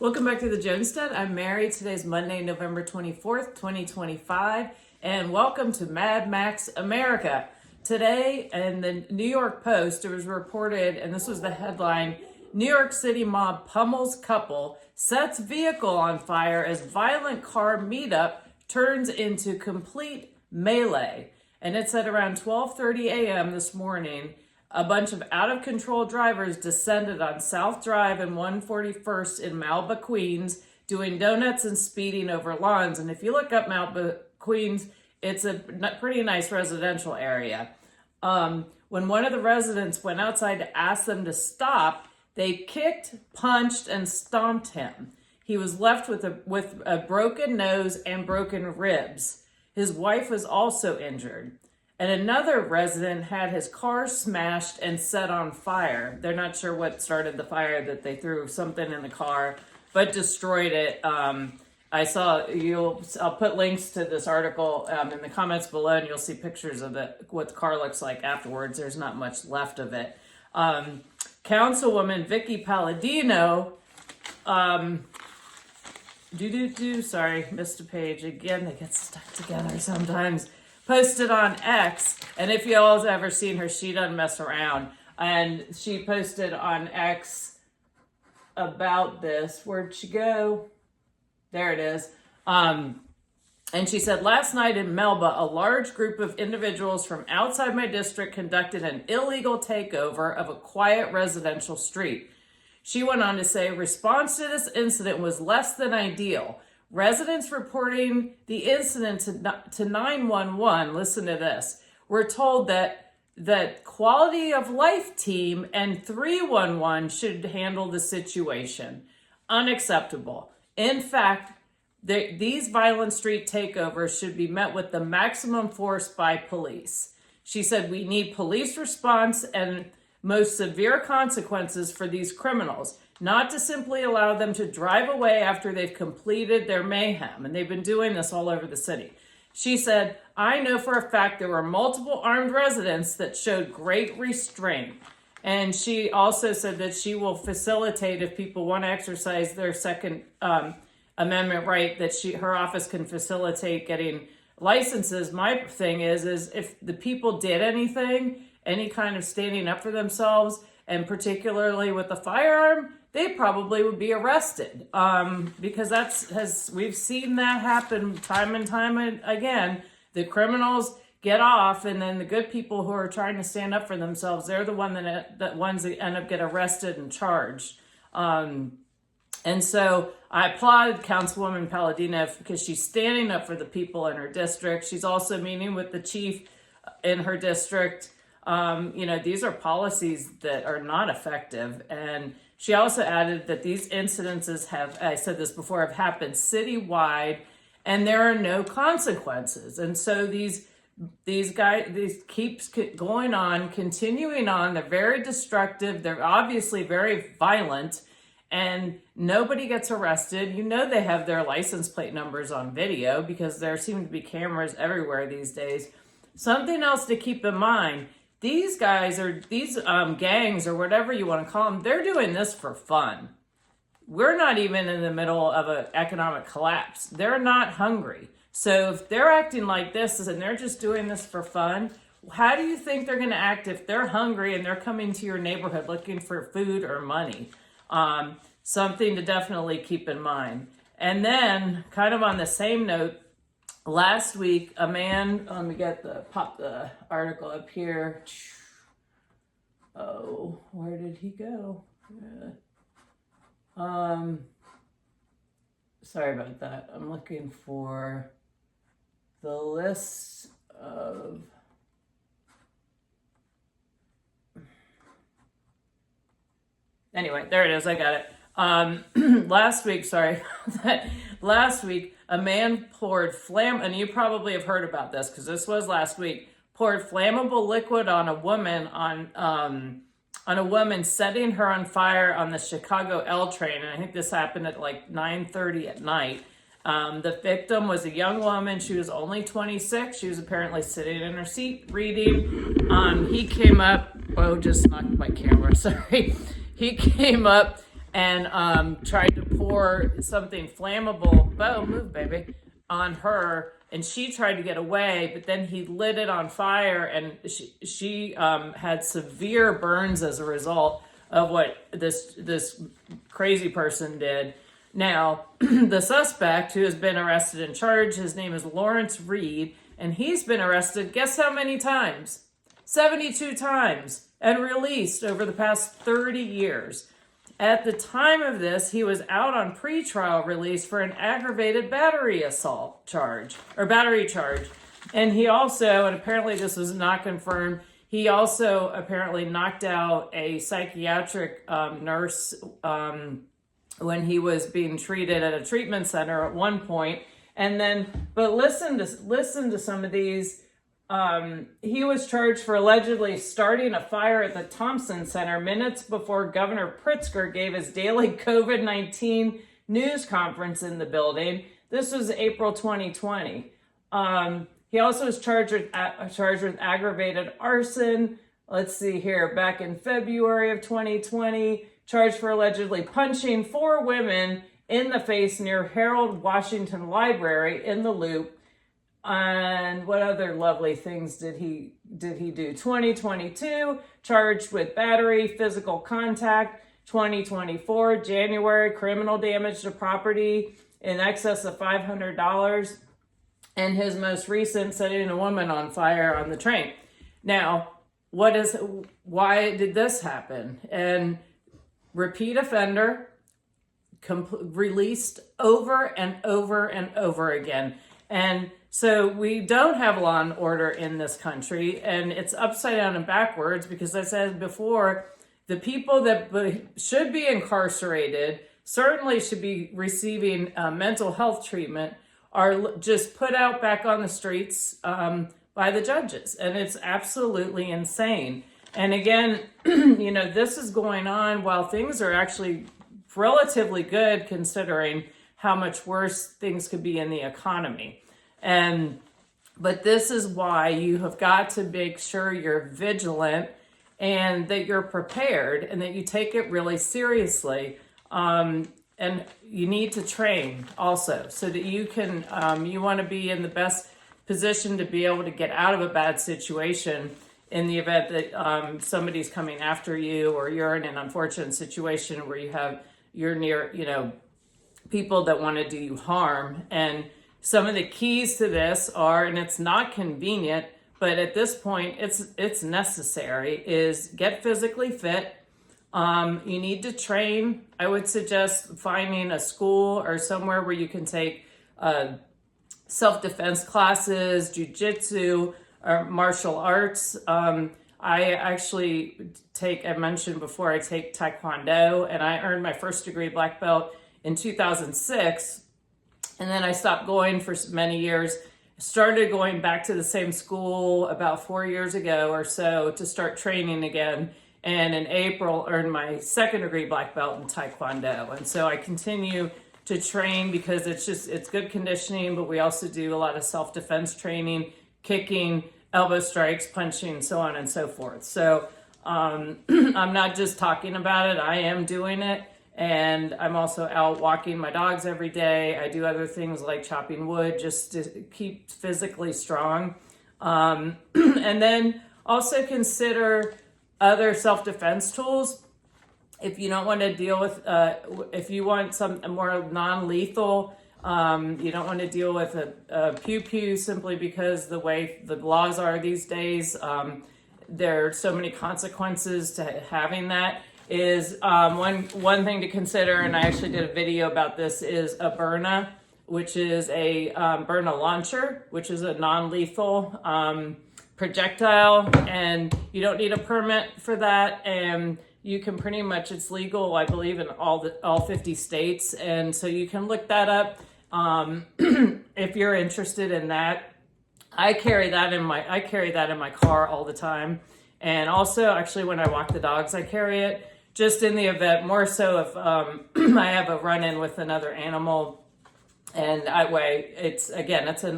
Welcome back to the Jonestead. I'm Mary. Today's Monday, November 24th, 2025, and welcome to Mad Max America. Today, in the New York Post, it was reported, and this was the headline, New York City mob pummels couple, sets vehicle on fire as violent car meetup turns into complete melee. And it's at around 12:30 a.m. this morning. A bunch of out-of-control drivers descended on South Drive and 141st in Malba, Queens, doing donuts and speeding over lawns. And if you look up Malba, Queens, it's a pretty nice residential area. When one of the residents went outside to ask them to stop, they kicked, punched, and stomped him. He was left with a broken nose and broken ribs. His wife was also injured. And another resident had his car smashed and set on fire. They're not sure what started the fire, that they threw something in the car, but destroyed it. I'll put links to this article in the comments below, and you'll see pictures of what the car looks like afterwards. There's not much left of it. Councilwoman Vicky Palladino, sorry, missed a page. Again, they get stuck together sometimes. Posted on X, and if y'all have ever seen her, she doesn't mess around. And she posted on X about this. Where'd she go? There it is. And she said, last night in Melba, a large group of individuals from outside my district conducted an illegal takeover of a quiet residential street. She went on to say, response to this incident was less than ideal. Residents reporting the incident to 911, listen to this, were told that the quality of life team and 311 should handle the situation. Unacceptable. In fact, these violent street takeovers should be met with the maximum force by police. She said, we need police response and most severe consequences for these criminals, not to simply allow them to drive away after they've completed their mayhem. And they've been doing this all over the city. She said, I know for a fact there were multiple armed residents that showed great restraint. And she also said that she will facilitate, if people want to exercise their Second Amendment right, that her office can facilitate getting licenses. My thing is if the people did anything, any kind of standing up for themselves, and particularly with the firearm, they probably would be arrested, because we've seen that happen time and time again. The criminals get off, and then the good people who are trying to stand up for themselves, they're the ones that end up get arrested and charged. And so I applaud Councilwoman Palladino because she's standing up for the people in her district. She's also meeting with the chief in her district. These are policies that are not effective. And she also added that these incidences I said this before, have happened citywide and there are no consequences. And so these keeps going on, continuing on. They're very destructive. They're obviously very violent, and nobody gets arrested. They have their license plate numbers on video because there seem to be cameras everywhere these days. Something else to keep in mind. These guys these gangs or whatever you want to call them, they're doing this for fun. We're not even in the middle of an economic collapse. They're not hungry. So if they're acting like this and they're just doing this for fun, how do you think they're going to act if they're hungry and they're coming to your neighborhood looking for food or money? Something to definitely keep in mind. And then, kind of on the same note, last week, a man, let me pop the article up here. Oh, where did he go? Sorry about that. I'm looking for the list of... Anyway, there it is. I got it. Last week, a man poured and you probably have heard about this because this was last week, poured flammable liquid on a woman, setting her on fire on the Chicago L train. And I think this happened at like 9:30 at night. The victim was a young woman. She was only 26. She was apparently sitting in her seat reading. He came up, just knocked my camera, sorry. He came up and tried to pour something flammable, Bo, move baby, on her, and she tried to get away, but then he lit it on fire, and she had severe burns as a result of what this crazy person did. Now, the suspect who has been arrested and charged, his name is Lawrence Reed, and he's been arrested, guess how many times? 72 times, and released over the past 30 years. At the time of this, he was out on pretrial release for an aggravated battery assault charge, or battery charge. And he also, and apparently this was not confirmed, he also apparently knocked out a psychiatric nurse when he was being treated at a treatment center at one point. And then, but listen to some of these. He was charged for allegedly starting a fire at the Thompson Center minutes before Governor Pritzker gave his daily COVID-19 news conference in the building. This was April 2020. He also was charged with aggravated arson. Let's see here, back in February of 2020, charged for allegedly punching 4 women in the face near Harold Washington Library in the Loop. And what other lovely things did he do? 2022, charged with battery, physical contact. 2024, January, criminal damage to property in excess of $500. And his most recent, setting a woman on fire on the train. Now, why did this happen? And repeat offender, released over and over and over again. And so we don't have law and order in this country, and it's upside down and backwards because, as I said before, the people that should be incarcerated, certainly should be receiving mental health treatment, are just put out back on the streets by the judges. And it's absolutely insane. And again, this is going on while things are actually relatively good considering how much worse things could be in the economy. But this is why you have got to make sure you're vigilant and that you're prepared and that you take it really seriously. And you need to train also so that you can, you want to be in the best position to be able to get out of a bad situation in the event that somebody's coming after you, or you're in an unfortunate situation where you're near, people that want to do you harm. And some of the keys to this are, and it's not convenient, but at this point it's necessary, is get physically fit. You need to train. I would suggest finding a school or somewhere where you can take self-defense classes, jiu-jitsu, or martial arts. I actually I mentioned before, I take Taekwondo, and I earned my first degree black belt in 2006. And then I stopped going for many years, started going back to the same school about 4 years ago or so to start training again. And in April, earned my second degree black belt in Taekwondo. And so I continue to train because it's good conditioning, but we also do a lot of self-defense training, kicking, elbow strikes, punching, so on and so forth. So I'm not just talking about it, I am doing it. And I'm also out walking my dogs every day. I do other things like chopping wood just to keep physically strong. And then also consider other self-defense tools. If you don't want to deal with, if you want some more non-lethal, you don't want to deal with a pew-pew simply because the way the laws are these days, there are so many consequences to having that. Is one thing to consider, and I actually did a video about this, is a Byrna, which is a Byrna launcher, which is a non-lethal projectile, and you don't need a permit for that, and you can pretty much, it's legal, I believe, in all 50 states, and so you can look that up if you're interested in that. I carry that in my car all the time, and also actually when I walk the dogs, I carry it. Just in the event, more so if I have a run-in with another animal, and it's a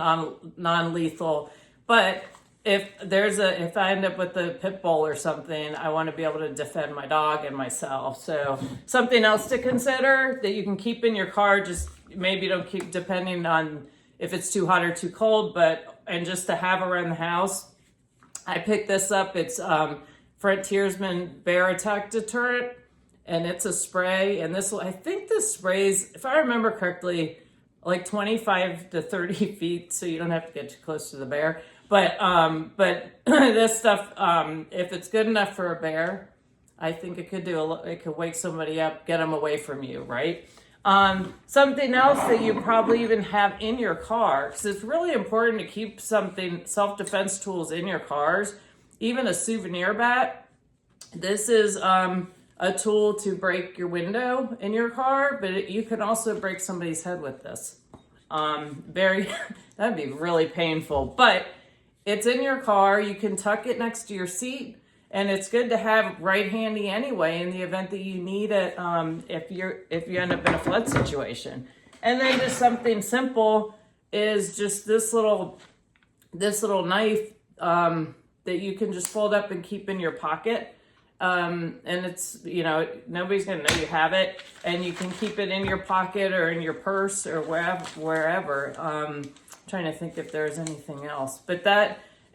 non-lethal, but if I end up with a pit bull or something, I want to be able to defend my dog and myself. So something else to consider that you can keep in your car, just maybe don't keep depending on if it's too hot or too cold, and just to have around the house. I picked this up. It's Frontiersman Bear Attack Deterrent, and it's a spray. And I think this sprays, if I remember correctly, like 25 to 30 feet, so you don't have to get too close to the bear. But this stuff, if it's good enough for a bear, I think it could wake somebody up, get them away from you, right? Something else that you probably even have in your car, because it's really important to keep self-defense tools in your cars, even a souvenir bat. This is a tool to break your window in your car, but you can also break somebody's head with this. That'd be really painful, but it's in your car. You can tuck it next to your seat. And it's good to have right handy anyway in the event that you need it if you end up in a flood situation. And then just something simple is just this little knife that you can just fold up and keep in your pocket. And it's, nobody's going to know you have it. And you can keep it in your pocket or in your purse or wherever. Trying to think if there's anything else.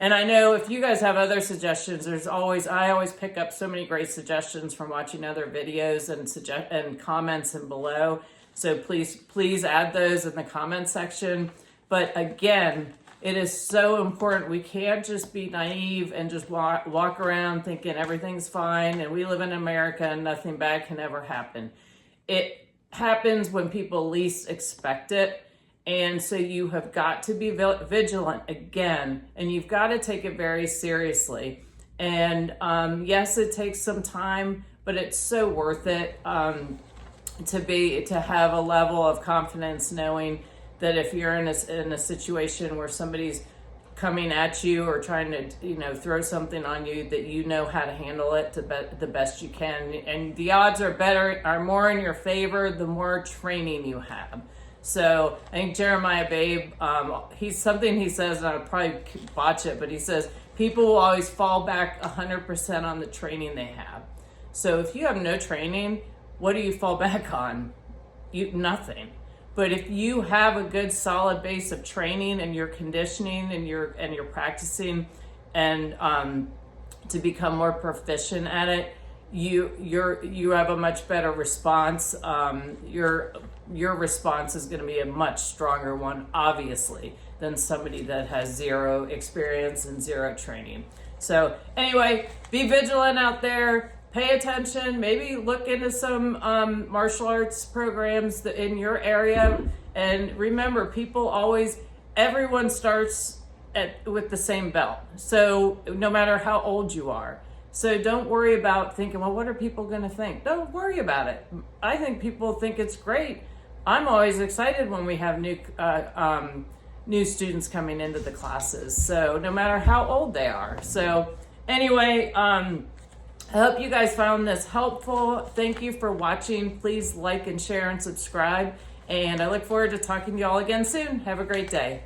And I know if you guys have other suggestions, I always pick up so many great suggestions from watching other videos and comments and below. So please add those in the comment section. But again, it is so important. We can't just be naive and just walk around thinking everything's fine and we live in America and nothing bad can ever happen. It happens when people least expect it. And so you have got to be vigilant again, and you've got to take it very seriously. And yes, it takes some time, but it's so worth it to have a level of confidence knowing that if you're in a situation where somebody's coming at you or trying to throw something on you, that you know how to handle it the best you can. And the odds are more in your favor the more training you have. So I think Jeremiah Babe, he says, and I'll probably botch it, but he says, people will always fall back 100% on the training they have. So if you have no training, what do you fall back on? Nothing. But if you have a good solid base of training and you're conditioning and you're practicing and to become more proficient at it, you have a much better response. Your response is going to be a much stronger one, obviously, than somebody that has zero experience and zero training. So anyway, be vigilant out there. Pay attention. Maybe look into some martial arts programs in your area. And remember, everyone starts with the same belt. So no matter how old you are. So don't worry about thinking, well, what are people going to think? Don't worry about it. I think people think it's great. I'm always excited when we have new students coming into the classes. So no matter how old they are. So anyway, I hope you guys found this helpful. Thank you for watching. Please like and share and subscribe. And I look forward to talking to you all again soon. Have a great day.